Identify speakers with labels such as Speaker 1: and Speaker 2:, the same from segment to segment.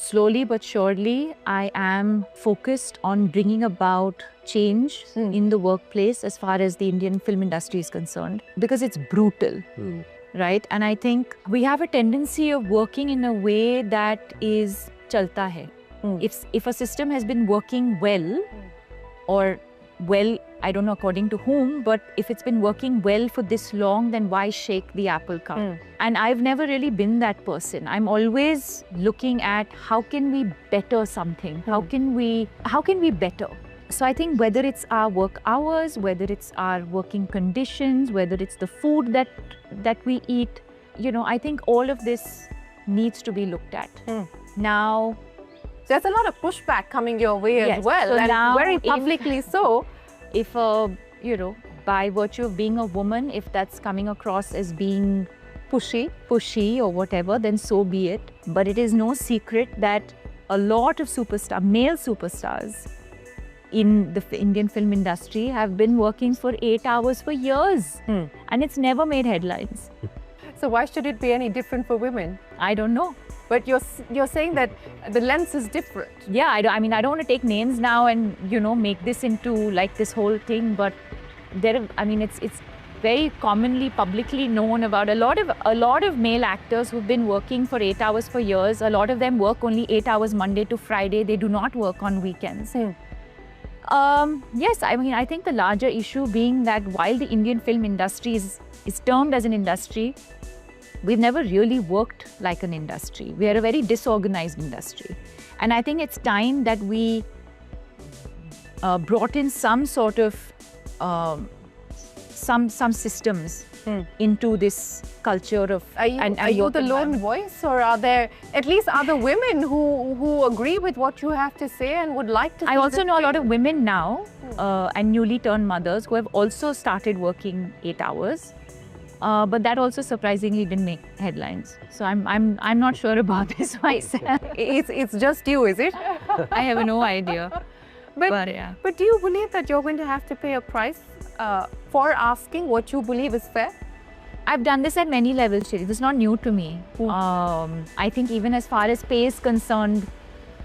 Speaker 1: slowly but surely, I am focused on bringing about change in the workplace as far as the Indian film industry is concerned, because it's brutal, right? And I think we have a tendency of working in a way that is chalta hai. If a system has been working well, or well, I don't know according to whom, but if it's been working well for this long, then why shake the apple cart? And I've never really been that person. I'm always looking at how can we better something? How can we better? So I think whether it's our work hours, whether it's our working conditions, whether it's the food that we eat, I think all of this needs to be looked at. Now,
Speaker 2: there's a lot of pushback coming your way as well,
Speaker 1: so
Speaker 2: and
Speaker 1: now
Speaker 2: very publicly so.
Speaker 1: If, by virtue of being a woman, if that's coming across as being pushy or whatever, then so be it. But it is no secret that a lot of male superstars in the Indian film industry have been working for 8 hours for years, and it's never made headlines.
Speaker 2: So why should it be any different for women?
Speaker 1: I don't know.
Speaker 2: But you're saying that the lens is different.
Speaker 1: Yeah, I don't want to take names now and make this into like this whole thing. But it's very commonly publicly known about a lot of male actors who've been working for 8 hours for years. A lot of them work only 8 hours Monday to Friday. They do not work on weekends. Yes, I think the larger issue being that while the Indian film industry is termed as an industry, we've never really worked like an industry. We are a very disorganized industry. And I think it's time that we brought in some sort of, some systems into this culture of...
Speaker 2: Are you the lone voice, or are there at least other women who agree with what you have to say and would like to...
Speaker 1: I also know a lot of women now and newly turned mothers who have also started working 8 hours. But that also surprisingly didn't make headlines. So I'm not sure about this myself.
Speaker 2: It's just you, is it?
Speaker 1: I have no idea.
Speaker 2: But do you believe that you're going to have to pay a price for asking what you believe is fair?
Speaker 1: I've done this at many levels, Shri. This is not new to me. I think even as far as pay is concerned,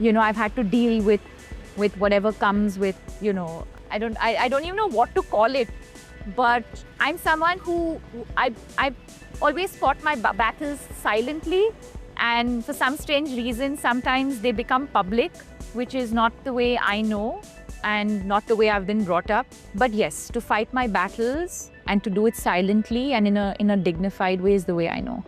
Speaker 1: I've had to deal with whatever comes with, I don't even know what to call it. But I'm someone who I always fought my battles silently, and for some strange reason, sometimes they become public, which is not the way I know and not the way I've been brought up. But yes, to fight my battles and to do it silently and in a dignified way is the way I know.